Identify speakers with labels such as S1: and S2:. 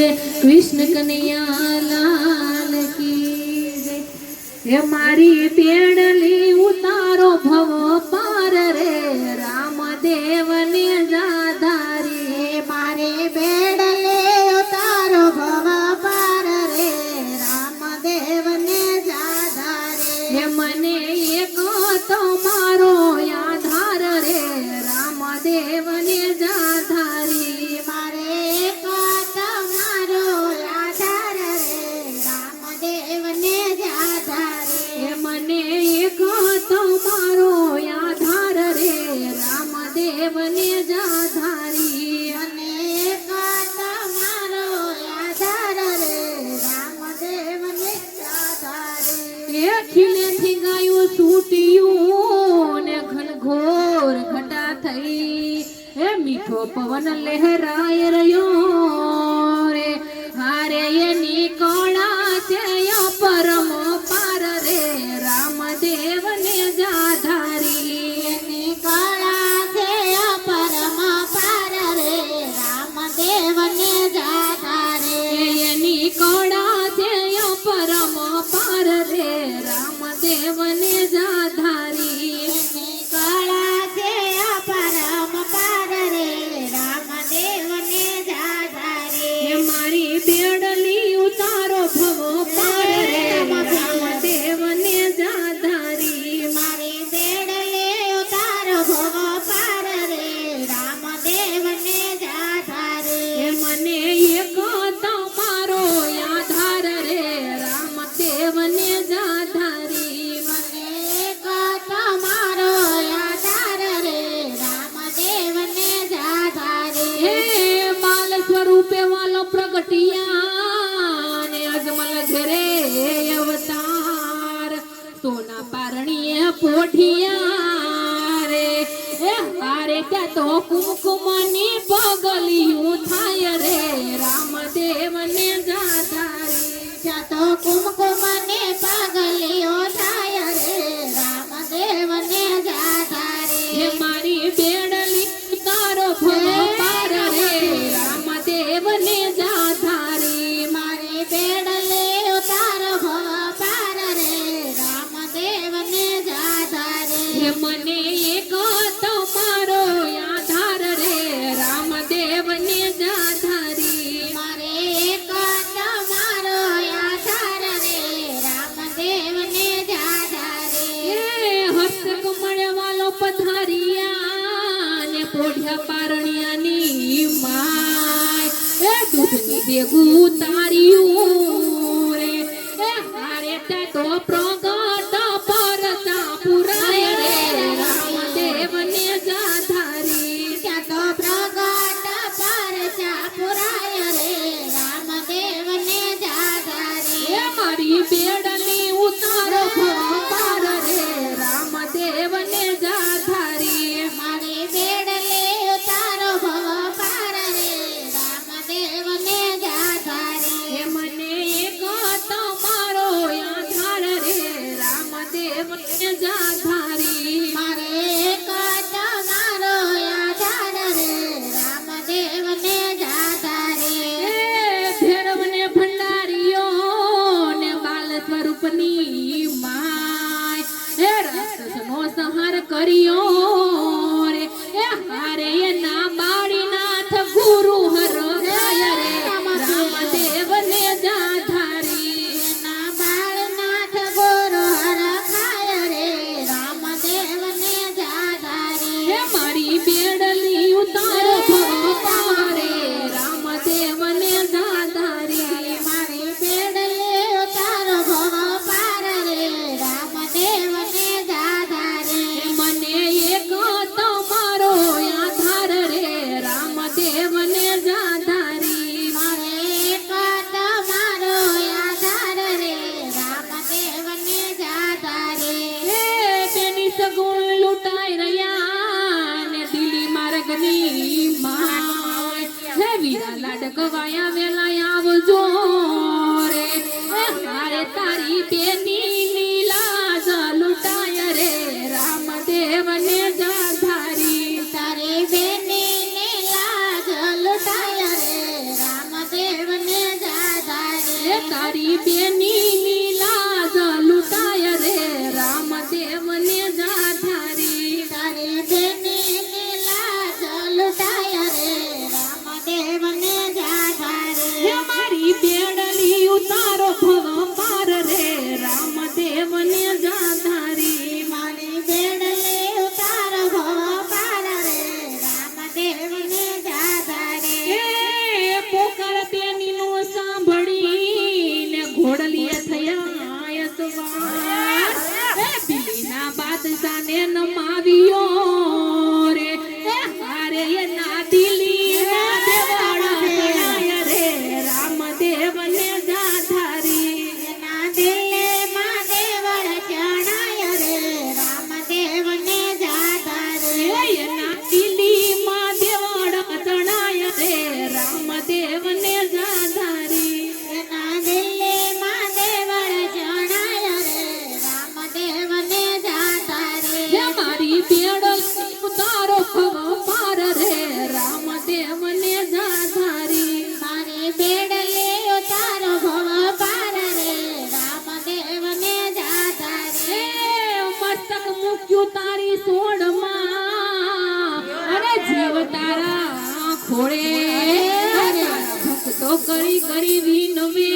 S1: जय कृष्ण कन्हैया लाल की जय। हे मारी पेड़ली उतारो भव पार रे रामदेव ने जाधारी।
S2: मारे बेड़ले उतारो भव पार रे रामदेव ने जाधारे।
S1: हे मने एक तो मारो आधार रे रामदेव ने जाधारी।
S2: मारे एक मारो आधार रे रामदेव ने जाधारे।
S1: हे मने एक तो मारो आधार रे रामदेव ने जाधारी।
S2: मने एक मारो आधार रे रामदेव ने जाधारे।
S1: हे खिले थी गायो छूटिયું ને ઘનઘોર ઘટા થઈ। હે મીઠો પવન લહેરાય રહ્યો રે હારે એની કળા છે પરમ પાર રે રામદેવ ને જાધારી।
S2: એની કળા છે પરમ પાર રે રામદેવ ને જાધારે।
S1: એની કળા છે પરમ પાર રે રામદેવ ને જાધારી।
S2: એની કળા છે પરમ પાર રે રામદેવ ને જાધારે।
S1: હે મારી બેડલી ઉતારો ભવ પાર રે રામદેવ ને જાધારી।
S2: મારી બેડલે ઉતારો ભવ પાર રે રામદેવ ને જાધારે।
S1: હે મને એક તમારો આધાર રે રામદેવ ને જાધારી।
S2: મને એક તમારો આધાર રે રામદેવ ને જાધારે।
S1: હે બાલ સ્વરૂપે વાલો પ્રગટિયા ને અજમલ ઘરે અવતાર સોના પારણીએ પોઠિયા રે હે હારે ત્યાં તો કુમકુમની પગલિયું થાય રે રામદેવ ને જાધારી।
S2: ત્યાં તો કુમકુમને પગલીઓ થાય રે રામદેવ ને જાધારે।
S1: હે મારી બેડલી તારો ભવ પાર રે રામદેવ ને જાધારી।
S2: મારે બેડલે ઉતારો ભવ પાર રે રામદેવ ને જાધારે।
S1: હે મને એક તમારો આધાર રે રામદેવ ને જાધારી।
S2: મારે એક તમારો આધાર રે રામદેવ ને જાધારે।
S1: હે હસ્તક મળે વાલો પથારિયા ને પોઢિયા પારણિયાની માય એ દૂધની દેગું તાર્યું રે એ હારે તે તો પ્રગટ પરતા પુરાય રે રામદેવ ને જાધારી।
S2: ત્યાં તો પ્રગટ પરચા પુરાય રે રામદેવ ને જાધારે।
S1: હે મારી બેડલી ઉતારો ભવ પાર રે રામદેવ ને જાધારી।
S2: મારે બેડલે ઉતારો ભવ પાર રે રામદેવ ને જાધારે।
S1: હે મને એક તમારો આધાર રે રામદેવ ને જાધારી।
S2: મારે એક તમારો આધાર રે રામદેવ ને જાધારે।
S1: હે ભૈરવને ભંડારીઓ ને બાલ સ્વરૂપની માય હે રાક્ષસનો સંહાર કર્યો રે હે હારે એના બાળીનાથ ગુરુ હરગાય રે રામદેવ ને જાધારી।
S2: એના બાળનાથ ગુરુ હરખાય રે રામદેવ ને જાધારે।
S1: હે મારી બેડલી ઉતારો ભવ પાર રે રામદેવ ને જાધારી।
S2: મારે બેડલે ઉતારો ભવ પાર રે રામદેવ ને જાધારે।
S1: હે મને એક તમારો આધાર રે રામદેવ ને જાધારી।
S2: મારે એક તમારો આધાર રે રામદેવ ને જાધારે।
S1: હે તેની સગુણ લૂંટાઈ રહ્યા ને દિલી માર્ગની માય હે વીરા લાડકવાયા વેલા આવજો રે હે હારે તારી બેની નીલાજ લૂંટાય રે રામદેવ ને જાધારી।
S2: તારે બેની ને લાજ લૂંટાય રે રામદેવ ને
S1: તારી બેની ની લાજ લૂંટાય રે રામદેવને જાધારી
S2: તારી બેની લાજ લૂંટાય રે રામદેવને જાધારી
S1: હે મારી બેડલી ઉતારો ભવ પાર રે રામદેવને જાધારી
S2: મારી બેડલે ઉતાર ભવ પાર રે રામદેવને જાધારી
S1: એ પોકાર બેનીનો સાંભળીને ઘોડલીએ થયા સવાર એ બીલીના બાદશાહને નમાવ્યો રે એ હારે એના દિલીમાં દેવાળા ચડાય રે રામદેવને જાધારી
S2: એના દિલમાં દેવળ ચણાય રે રામદેવને જાધારી
S1: એના દિલીમાં દેવાળા ચડાય રે રામદેવને જાધારી
S2: એના દિલમાં દેવળ ચણાય રે રામદેવને જાધારી
S1: હે મારી બેડો ઉતારો ભવ પાર રે રામદેવને જાધારી
S2: મારી બેડલે ઉતારો ભવ પાર રે રામદેવને જાધારી
S1: એ મસ્તક મૂક્યું તારી સોડમાં અરે જીવ તારા ખોળે તારા ભક્તો કરી કરી વિનવે